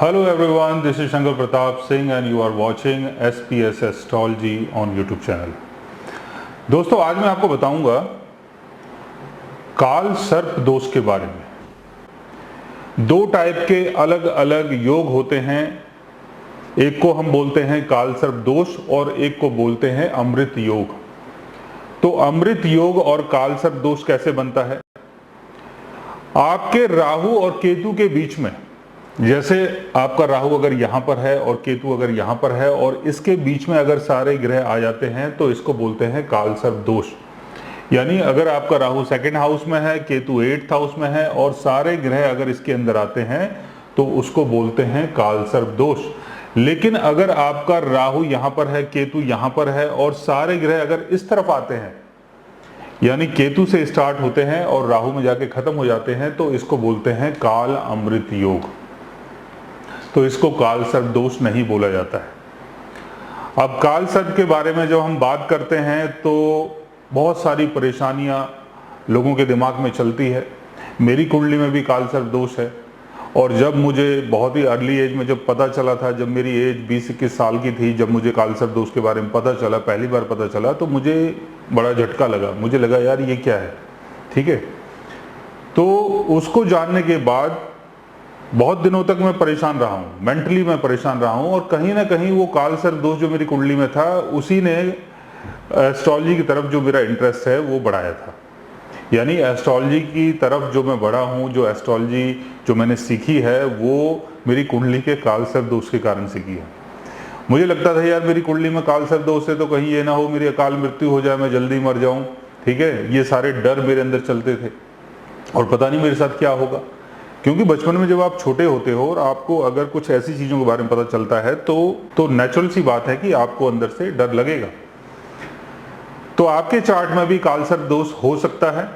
Hello everyone, this is Shankar Pratap Singh and you are watching SPS Astrology on YouTube channel। दोस्तों, आज मैं आपको बताऊंगा काल सर्प दोष के बारे में। दो टाइप के अलग अलग योग होते हैं। एक को हम बोलते हैं काल सर्प दोष और एक को बोलते हैं अमृत योग। तो अमृत योग और काल सर्प दोष कैसे बनता है? आपके राहु और केतु के बीच में, जैसे आपका राहु अगर यहां पर है और केतु अगर यहां पर है और इसके बीच में अगर सारे ग्रह आ जाते हैं तो इसको बोलते हैं काल सर्प दोष। यानी अगर आपका राहु सेकंड हाउस में है, केतु 8th हाउस में है और सारे ग्रह अगर इसके अंदर आते हैं तो उसको बोलते हैं काल सर्प दोष। लेकिन अगर आपका राहु यहां पर है, केतु यहां पर है और सारे ग्रह अगर इस तरफ आते हैं, यानी केतु से स्टार्ट होते हैं और राहु में जाके खत्म हो जाते हैं, तो इसको बोलते हैं काल अमृत योग। तो इसको काल सर्प दोष नहीं बोला जाता है। अब काल सर्प के बारे में जब हम बात करते हैं तो बहुत सारी परेशानियां लोगों के दिमाग में चलती है। मेरी कुंडली में भी काल सर्प दोष है और जब मुझे बहुत ही अर्ली एज में जब पता चला था, जब मेरी एज 20-21 साल की थी, जब मुझे काल सर्प दोष के बारे में पता चला, पहली बार पता चला, तो मुझे बड़ा झटका लगा। मुझे लगा यार ये क्या है, ठीक है। तो उसको जानने के बाद बहुत दिनों तक मैं परेशान रहा हूँ, मेंटली मैं परेशान रहा हूँ और कहीं ना कहीं वो काल सर्प दोष जो मेरी कुंडली में था उसी ने एस्ट्रोलॉजी की तरफ जो मेरा इंटरेस्ट है वो बढ़ाया था। यानी एस्ट्रोलॉजी की तरफ जो मैं बढ़ा हूँ, जो एस्ट्रोलॉजी जो मैंने सीखी है वो मेरी कुंडली के काल सर्प दोष के कारण सीखी है। मुझे लगता था यार मेरी कुंडली में काल सर्प दोष है तो कहीं ये ना हो मेरी अकाल मृत्यु हो जाए, मैं जल्दी मर जाऊँ, ठीक है। ये सारे डर मेरे अंदर चलते थे और पता नहीं मेरे साथ क्या होगा। क्योंकि बचपन में जब आप छोटे होते हो और आपको अगर कुछ ऐसी चीजों के बारे में पता चलता है तो नेचुरल सी बात है कि आपको अंदर से डर लगेगा। तो आपके चार्ट में भी काल सर्प दोष हो सकता है,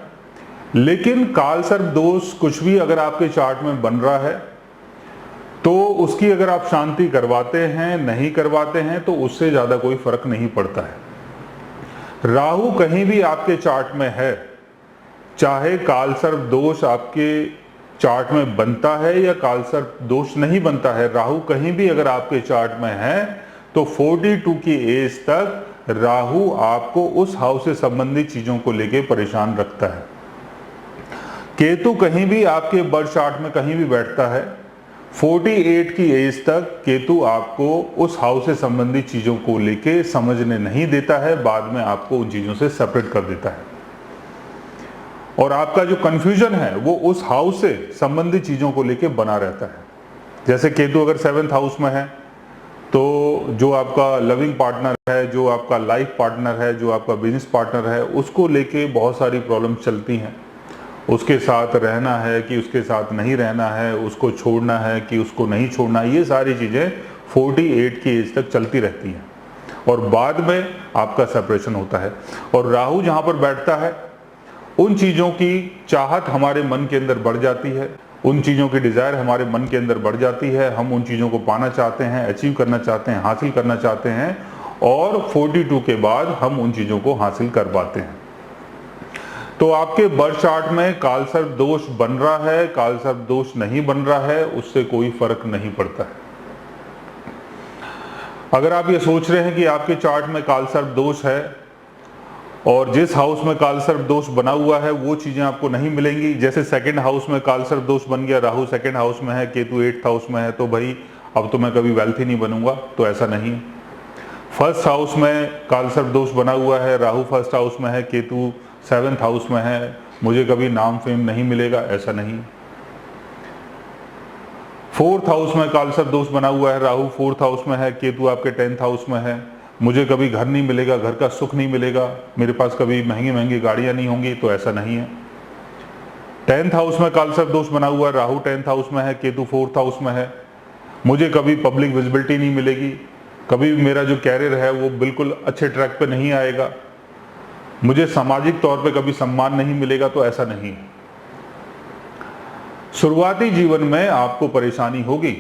लेकिन काल सर्प दोष कुछ भी अगर आपके चार्ट में बन रहा है तो उसकी अगर आप शांति करवाते हैं, नहीं करवाते हैं, तो उससे ज्यादा कोई फर्क नहीं पड़ता है। राहु कहीं भी आपके चार्ट में है, चाहे काल सर्प दोष आपके चार्ट में बनता है या काल सर्प दोष नहीं बनता है, राहु कहीं भी अगर आपके चार्ट में है तो 42 की एज तक राहु आपको उस हाउस से संबंधित चीजों को लेकर परेशान रखता है। केतु कहीं भी आपके बर्थ चार्ट में कहीं भी बैठता है, 48 की एज तक केतु आपको उस हाउस से संबंधित चीजों को लेके समझने नहीं देता है, बाद में आपको उन चीजों से सेपरेट कर देता है। और आपका जो कंफ्यूजन है वो उस हाउस से संबंधित चीजों को लेके बना रहता है। जैसे केतु अगर 7th हाउस में है तो जो आपका लविंग पार्टनर है, जो आपका लाइफ पार्टनर है, जो आपका बिजनेस पार्टनर है, उसको लेके बहुत सारी प्रॉब्लम चलती हैं। उसके साथ रहना है कि उसके साथ नहीं रहना है, उसको छोड़ना है कि उसको नहीं छोड़ना, ये सारी चीजें 48 की एज तक चलती रहती हैं और बाद में आपका सेपरेशन होता है। और राहु जहां पर बैठता है उन चीजों की चाहत हमारे मन के अंदर बढ़ जाती है, उन चीजों की डिजायर हमारे मन के अंदर बढ़ जाती है। हम उन चीजों को पाना चाहते हैं, अचीव करना चाहते हैं, हासिल करना चाहते हैं और 42 के बाद हम उन चीजों को हासिल कर पाते हैं। तो आपके बर्थ चार्ट में काल सर्प दोष बन रहा है, काल सर्प दोष नहीं बन रहा है, उससे कोई फर्क नहीं पड़ता है। अगर आप ये सोच रहे हैं कि आपके चार्ट में काल सर्प दोष है और जिस हाउस में काल सर्प दोष बना हुआ है वो चीजें आपको नहीं मिलेंगी, जैसे सेकंड हाउस में काल सर्प दोष बन गया, राहु सेकंड हाउस में है, केतु 8th हाउस में है, तो भाई अब तो मैं कभी वेल्थी नहीं बनूंगा, तो ऐसा नहीं है। फर्स्ट हाउस में काल सर्प दोष बना हुआ है, राहु फर्स्ट हाउस में है, केतु 7th हाउस में है, मुझे कभी नाम फेम नहीं मिलेगा, ऐसा नहीं। 4th हाउस में काल सर्प दोष बना हुआ है, राहु 4th हाउस में है, केतु आपके 10th हाउस में है, मुझे कभी घर नहीं मिलेगा, घर का सुख नहीं मिलेगा, मेरे पास कभी महंगी महंगी गाड़ियां नहीं होंगी, तो ऐसा नहीं है। 10th हाउस में काल सर्प दोष बना हुआ है, राहु 10th हाउस में है, केतु 4th हाउस में है, मुझे कभी पब्लिक विजिबिलिटी नहीं मिलेगी, कभी मेरा जो कैरियर है वो बिल्कुल अच्छे ट्रैक पे नहीं आएगा, मुझे सामाजिक तौर पे कभी सम्मान नहीं मिलेगा, तो ऐसा नहीं है। शुरुआती जीवन में आपको परेशानी होगी।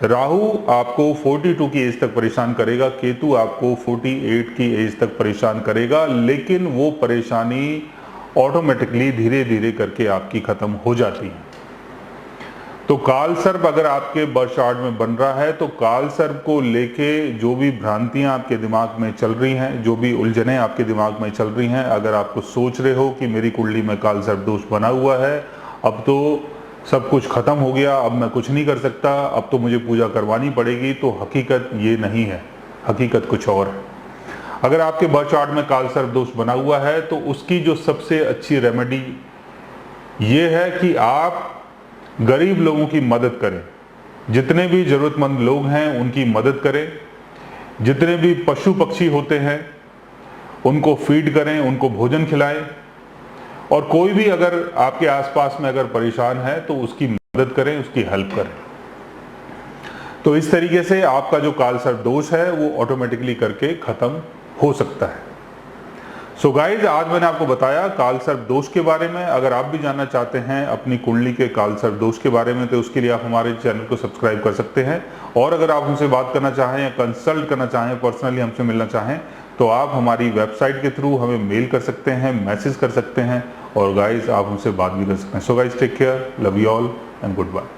राहु आपको 42 की एज तक परेशान करेगा, केतु आपको 48 की एज तक परेशान करेगा, लेकिन वो परेशानी ऑटोमेटिकली धीरे धीरे करके आपकी खत्म हो जाती है। तो काल सर्प अगर आपके बर्थ चार्ट में बन रहा है तो काल सर्प को लेके जो भी भ्रांतियां आपके दिमाग में चल रही हैं, जो भी उलझने आपके दिमाग में चल रही हैं, अगर आपको सोच रहे हो कि मेरी कुंडली में काल सर्प दोष बना हुआ है, अब तो सब कुछ खत्म हो गया, अब मैं कुछ नहीं कर सकता, अब तो मुझे पूजा करवानी पड़ेगी, तो हकीकत ये नहीं है, हकीकत कुछ और है। अगर आपके बर्थ चार्ट में काल सर्प दोष बना हुआ है तो उसकी जो सबसे अच्छी रेमेडी ये है कि आप गरीब लोगों की मदद करें। जितने भी जरूरतमंद लोग हैं उनकी मदद करें। जितने भी पशु पक्षी होते हैं उनको फीड करें, उनको भोजन खिलाएं। और कोई भी अगर आपके आसपास में अगर परेशान है तो उसकी मदद करें, उसकी हेल्प करें। तो इस तरीके से आपका जो काल सर्प दोष है वो ऑटोमेटिकली करके खत्म हो सकता है। सो गाइज, आज मैंने आपको बताया काल सर्प दोष के बारे में। अगर आप भी जानना चाहते हैं अपनी कुंडली के काल सर्प दोष के बारे में तो उसके लिए आप हमारे चैनल को सब्सक्राइब कर सकते हैं। और अगर आप हमसे बात करना चाहें या कंसल्ट करना चाहें, पर्सनली हमसे मिलना चाहें, तो आप हमारी वेबसाइट के थ्रू हमें मेल कर सकते हैं, मैसेज कर सकते हैं, और गाइज आप हमसे बात भी कर सकते हैं। So guys, take care, love you all and good bye.